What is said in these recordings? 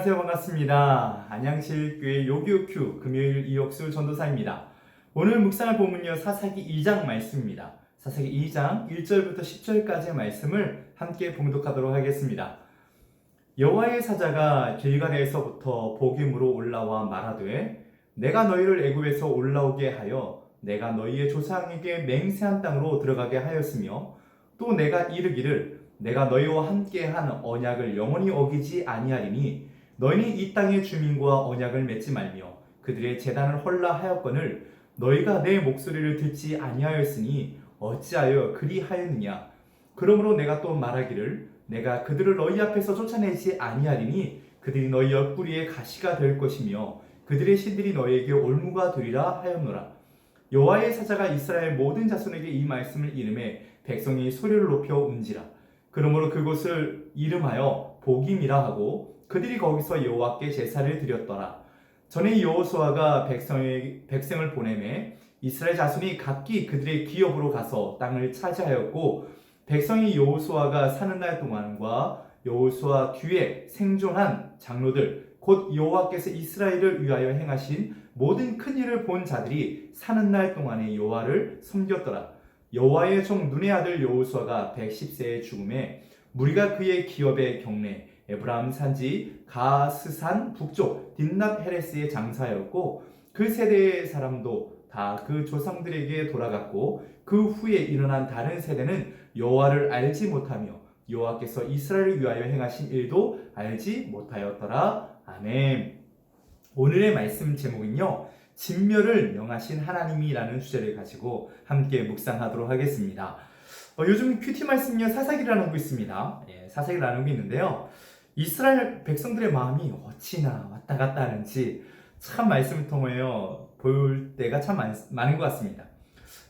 안녕하세요. 반갑습니다. 안양실교회 요교큐 금요일 이옥수 전도사입니다. 오늘 묵상할 본문은요, 사사기 2장 말씀입니다. 사사기 2장 1절부터 10절까지의 말씀을 함께 봉독하도록 하겠습니다. 여호와의 사자가 길갈에서부터 복임으로 올라와 말하되 내가 너희를 애굽에서 올라오게 하여 내가 너희의 조상에게 맹세한 땅으로 들어가게 하였으며 또 내가 이르기를 내가 너희와 함께한 언약을 영원히 어기지 아니하리니 너희는 이 땅의 주민과 언약을 맺지 말며 그들의 제단을 헐라 하였거늘 너희가 내 목소리를 듣지 아니하였으니 어찌하여 그리하였느냐. 그러므로 내가 또 말하기를 내가 그들을 너희 앞에서 쫓아내지 아니하리니 그들이 너희 옆구리에 가시가 될 것이며 그들의 신들이 너희에게 올무가 되리라 하였노라. 여호와의 사자가 이스라엘 모든 자손에게 이 말씀을 이름해 백성이 소리를 높여 운지라. 그러므로 그곳을 이름하여 복임이라 하고 그들이 거기서 여호와께 제사를 드렸더라. 전에 여호수아가 백성을 보내매 이스라엘 자손이 각기 그들의 기업으로 가서 땅을 차지하였고 백성이 여호수아가 사는 날 동안과 여호수아 뒤에 생존한 장로들 곧 여호와께서 이스라엘을 위하여 행하신 모든 큰 일을 본 자들이 사는 날 동안에 여호와를 섬겼더라. 여호와의 종 눈의 아들 여호수아가 110세에 죽음에 무리가 그의 기업의 경내 에브라임 산지 가스산 북쪽 딘납 헤레스의 장사였고 그 세대의 사람도 다 그 조상들에게 돌아갔고 그 후에 일어난 다른 세대는 여호와를 알지 못하며 여호와께서 이스라엘을 위하여 행하신 일도 알지 못하였더라. 아멘. 오늘의 말씀 제목은요, 진멸을 명하신 하나님이라는 주제를 가지고 함께 묵상하도록 하겠습니다. 요즘 큐티 말씀은요, 사사기를 나누고 있습니다. 사사기를 나누고 있는데요, 이스라엘 백성들의 마음이 어찌나 왔다 갔다 하는지 참 말씀을 통하여 볼 때가 참 많은 것 같습니다.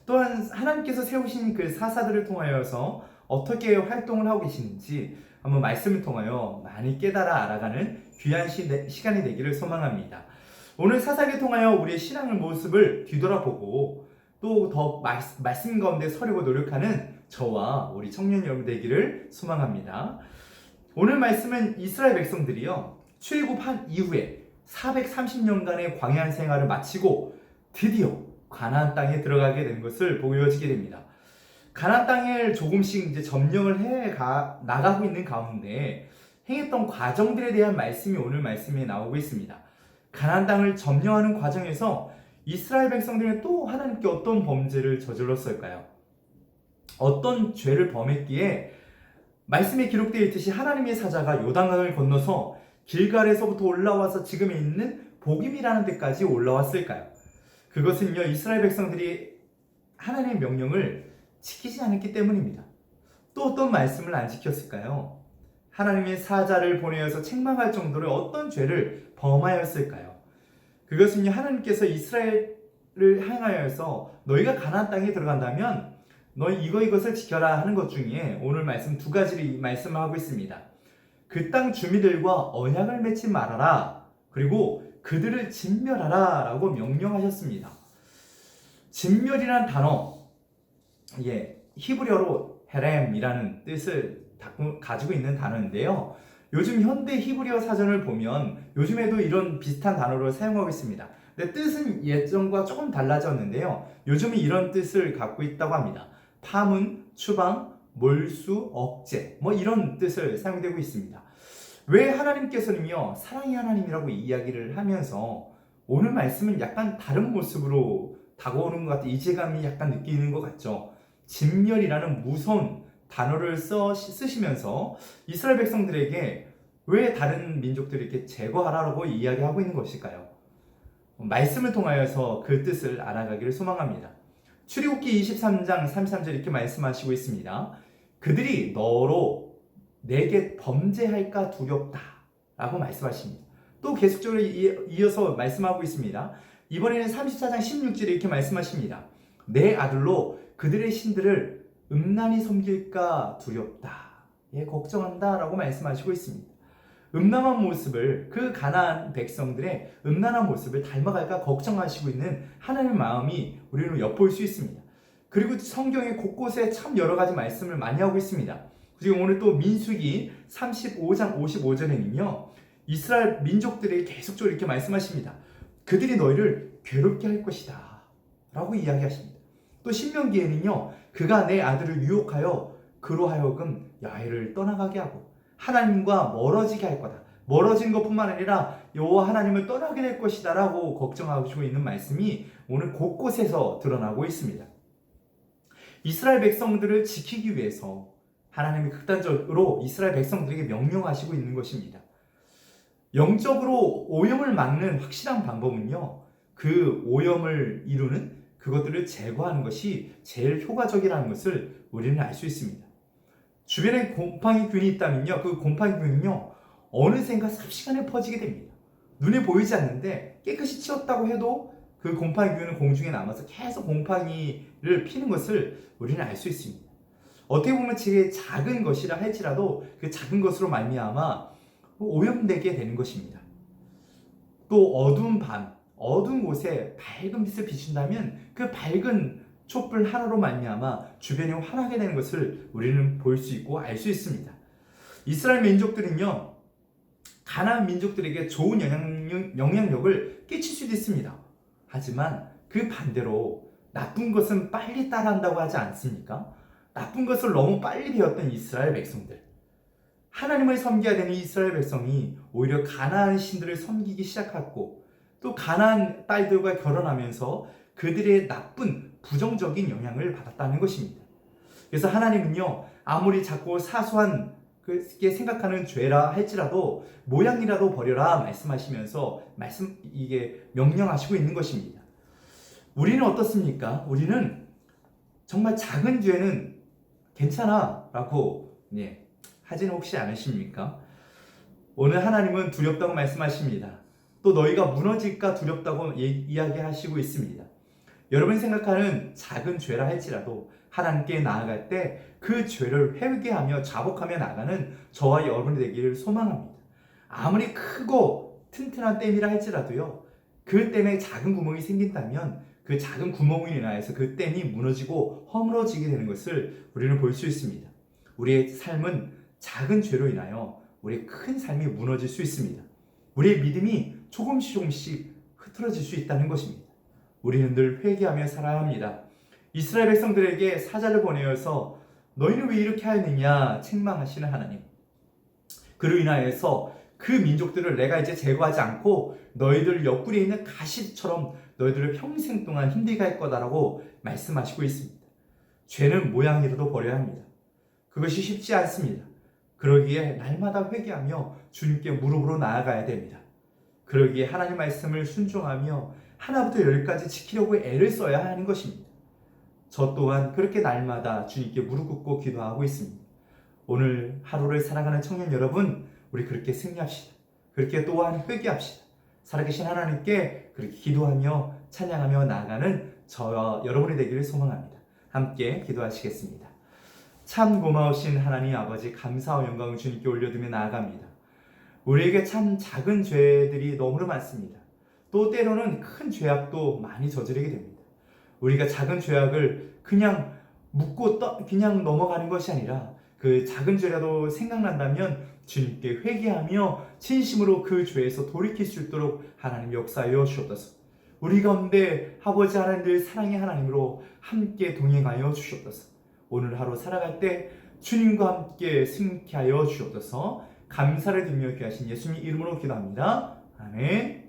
또한 하나님께서 세우신 그 사사들을 통하여서 어떻게 활동을 하고 계시는지 한번 말씀을 통하여 많이 깨달아 알아가는 귀한 시간이 되기를 소망합니다. 오늘 사사기를 통하여 우리의 신앙의 모습을 뒤돌아보고 또 더 말씀 가운데 서려고 노력하는 저와 우리 청년 여러분 되기를 소망합니다. 오늘 말씀은 이스라엘 백성들이요, 출애굽한 이후에 430년간의 광야 생활을 마치고 드디어 가나안 땅에 들어가게 된 것을 보여지게 됩니다. 가나안 땅을 조금씩 이제 점령을 나가고 있는 가운데 행했던 과정들에 대한 말씀이 오늘 말씀에 나오고 있습니다. 가나안 땅을 점령하는 과정에서 이스라엘 백성들은 또 하나님께 어떤 범죄를 저질렀을까요? 어떤 죄를 범했기에 말씀에 기록되어 있듯이 하나님의 사자가 요단강을 건너서 길갈에서부터 올라와서 지금 있는 복임이라는 데까지 올라왔을까요? 그것은요, 이스라엘 백성들이 하나님의 명령을 지키지 않았기 때문입니다. 또 어떤 말씀을 안 지켰을까요? 하나님의 사자를 보내어서 책망할 정도로 어떤 죄를 범하였을까요? 그것은요, 하나님께서 이스라엘을 향하여서 너희가 가나안 땅에 들어간다면 너희 이것을 지켜라 하는 것 중에 오늘 말씀 두 가지를 말씀을 하고 있습니다. 그 땅 주민들과 언약을 맺지 말아라, 그리고 그들을 진멸하라 라고 명령하셨습니다. 진멸이라는 단어, 히브리어로 헤렘이라는 뜻을 가지고 있는 단어인데요, 요즘 현대 히브리어 사전을 보면 요즘에도 이런 비슷한 단어를 사용하고 있습니다. 근데 뜻은 예전과 조금 달라졌는데요, 요즘은 이런 뜻을 갖고 있다고 합니다. 파문, 추방, 몰수, 억제, 이런 뜻을 사용되고 있습니다. 왜 하나님께서는요, 사랑의 하나님이라고 이야기를 하면서 오늘 말씀은 약간 다른 모습으로 다가오는 것 같아요. 이질감이 약간 느끼는 것 같죠. 진멸이라는 무서운 단어를 쓰시면서 이스라엘 백성들에게 왜 다른 민족들을 이렇게 제거하라고 이야기하고 있는 것일까요? 말씀을 통하여서 그 뜻을 알아가기를 소망합니다. 출애굽기 23장 33절 이렇게 말씀하시고 있습니다. 그들이 너로 내게 범죄할까 두렵다 라고 말씀하십니다. 또 계속적으로 이어서 말씀하고 있습니다. 이번에는 34장 16절에 이렇게 말씀하십니다. 내 아들로 그들의 신들을 음란히 섬길까 두렵다, 걱정한다 라고 말씀하시고 있습니다. 음란한 모습을, 그 가나안 백성들의 음란한 모습을 닮아갈까 걱정하시고 있는 하나님의 마음이 우리는 엿볼 수 있습니다. 그리고 성경의 곳곳에 참 여러 가지 말씀을 많이 하고 있습니다. 그리고 오늘 또 민수기 35장 55절에는요, 이스라엘 민족들에게 계속적으로 이렇게 말씀하십니다. 그들이 너희를 괴롭게 할 것이다 라고 이야기하십니다. 또 신명기에는요, 그가 내 아들을 유혹하여 그로 하여금 야훼를 떠나가게 하고 하나님과 멀어지게 할 거다. 멀어진 것뿐만 아니라 여호와 하나님을 떠나게 될 것이다 라고 걱정하고 있는 말씀이 오늘 곳곳에서 드러나고 있습니다. 이스라엘 백성들을 지키기 위해서 하나님이 극단적으로 이스라엘 백성들에게 명령하시고 있는 것입니다. 영적으로 오염을 막는 확실한 방법은요, 그 오염을 이루는 그것들을 제거하는 것이 제일 효과적이라는 것을 우리는 알 수 있습니다. 주변에 곰팡이균이 있다면요, 그 곰팡이균은요 어느샌가 삽시간에 퍼지게 됩니다. 눈에 보이지 않는데 깨끗이 치웠다고 해도 그 곰팡이균은 공중에 남아서 계속 곰팡이를 피는 것을 우리는 알 수 있습니다. 어떻게 보면 제게 작은 것이라 할지라도 그 작은 것으로 말미암아 오염되게 되는 것입니다. 또 어두운 밤, 어두운 곳에 밝은 빛을 비춘다면 그 밝은 촛불 하나로 말미암아 주변이 환하게 되는 것을 우리는 볼 수 있고 알 수 있습니다. 이스라엘 민족들은요, 가나안 민족들에게 좋은 영향력을 끼칠 수도 있습니다. 하지만 그 반대로 나쁜 것은 빨리 따라한다고 하지 않습니까? 나쁜 것을 너무 빨리 배웠던 이스라엘 백성들, 하나님을 섬겨야 되는 이스라엘 백성이 오히려 가나안 신들을 섬기기 시작했고, 또 가나안 딸들과 결혼하면서 그들의 나쁜 부정적인 영향을 받았다는 것입니다. 그래서 하나님은요, 아무리 작고 사소한 그게 생각하는 죄라 할지라도 모양이라도 버려라 말씀하시면서 이게 명령하시고 있는 것입니다. 우리는 어떻습니까? 우리는 정말 작은 죄는 괜찮아 라고 하지는 혹시 않으십니까? 오늘 하나님은 두렵다고 말씀하십니다. 또 너희가 무너질까 두렵다고 이야기하시고 있습니다. 여러분이 생각하는 작은 죄라 할지라도 하나님께 나아갈 때 그 죄를 회개하며 자복하며 나가는 저와 여러분이 되기를 소망합니다. 아무리 크고 튼튼한 댐이라 할지라도요, 그 댐에 작은 구멍이 생긴다면 그 작은 구멍으로 인하여서 그 댐이 무너지고 허물어지게 되는 것을 우리는 볼 수 있습니다. 우리의 삶은 작은 죄로 인하여 우리의 큰 삶이 무너질 수 있습니다. 우리의 믿음이 조금씩 흐트러질 수 있다는 것입니다. 우리는 늘 회개하며 살아야 합니다. 이스라엘 백성들에게 사자를 보내어서 너희는 왜 이렇게 하였느냐 책망하시는 하나님, 그로 인하여서 그 민족들을 내가 이제 제거하지 않고 너희들 옆구리에 있는 가시처럼 너희들을 평생 동안 힘들게 할 거다라고 말씀하시고 있습니다. 죄는 모양이라도 버려야 합니다. 그것이 쉽지 않습니다. 그러기에 날마다 회개하며 주님께 무릎으로 나아가야 됩니다. 그러기에 하나님 말씀을 순종하며 하나부터 열까지 지키려고 애를 써야 하는 것입니다. 저 또한 그렇게 날마다 주님께 무릎 꿇고 기도하고 있습니다. 오늘 하루를 살아가는 청년 여러분, 우리 그렇게 승리합시다. 그렇게 또한 회개합시다. 살아계신 하나님께 그렇게 기도하며 찬양하며 나아가는 저와 여러분이 되기를 소망합니다. 함께 기도하시겠습니다. 참 고마우신 하나님 아버지, 감사와 영광을 주님께 올려두며 나아갑니다. 우리에게 참 작은 죄들이 너무나 많습니다. 또 때로는 큰 죄악도 많이 저지르게 됩니다. 우리가 작은 죄악을 그냥 묻고 그냥 넘어가는 것이 아니라 그 작은 죄라도 생각난다면 주님께 회개하며 진심으로 그 죄에서 돌이킬 수 있도록 하나님 역사하여 주옵소서. 우리 가운데 아버지 하나님 늘 사랑의 하나님으로 함께 동행하여 주옵소서. 오늘 하루 살아갈 때 주님과 함께 승리케 하여 주옵소서. 감사를 드리며 이렇게 하신 예수님 이름으로 기도합니다. 아멘.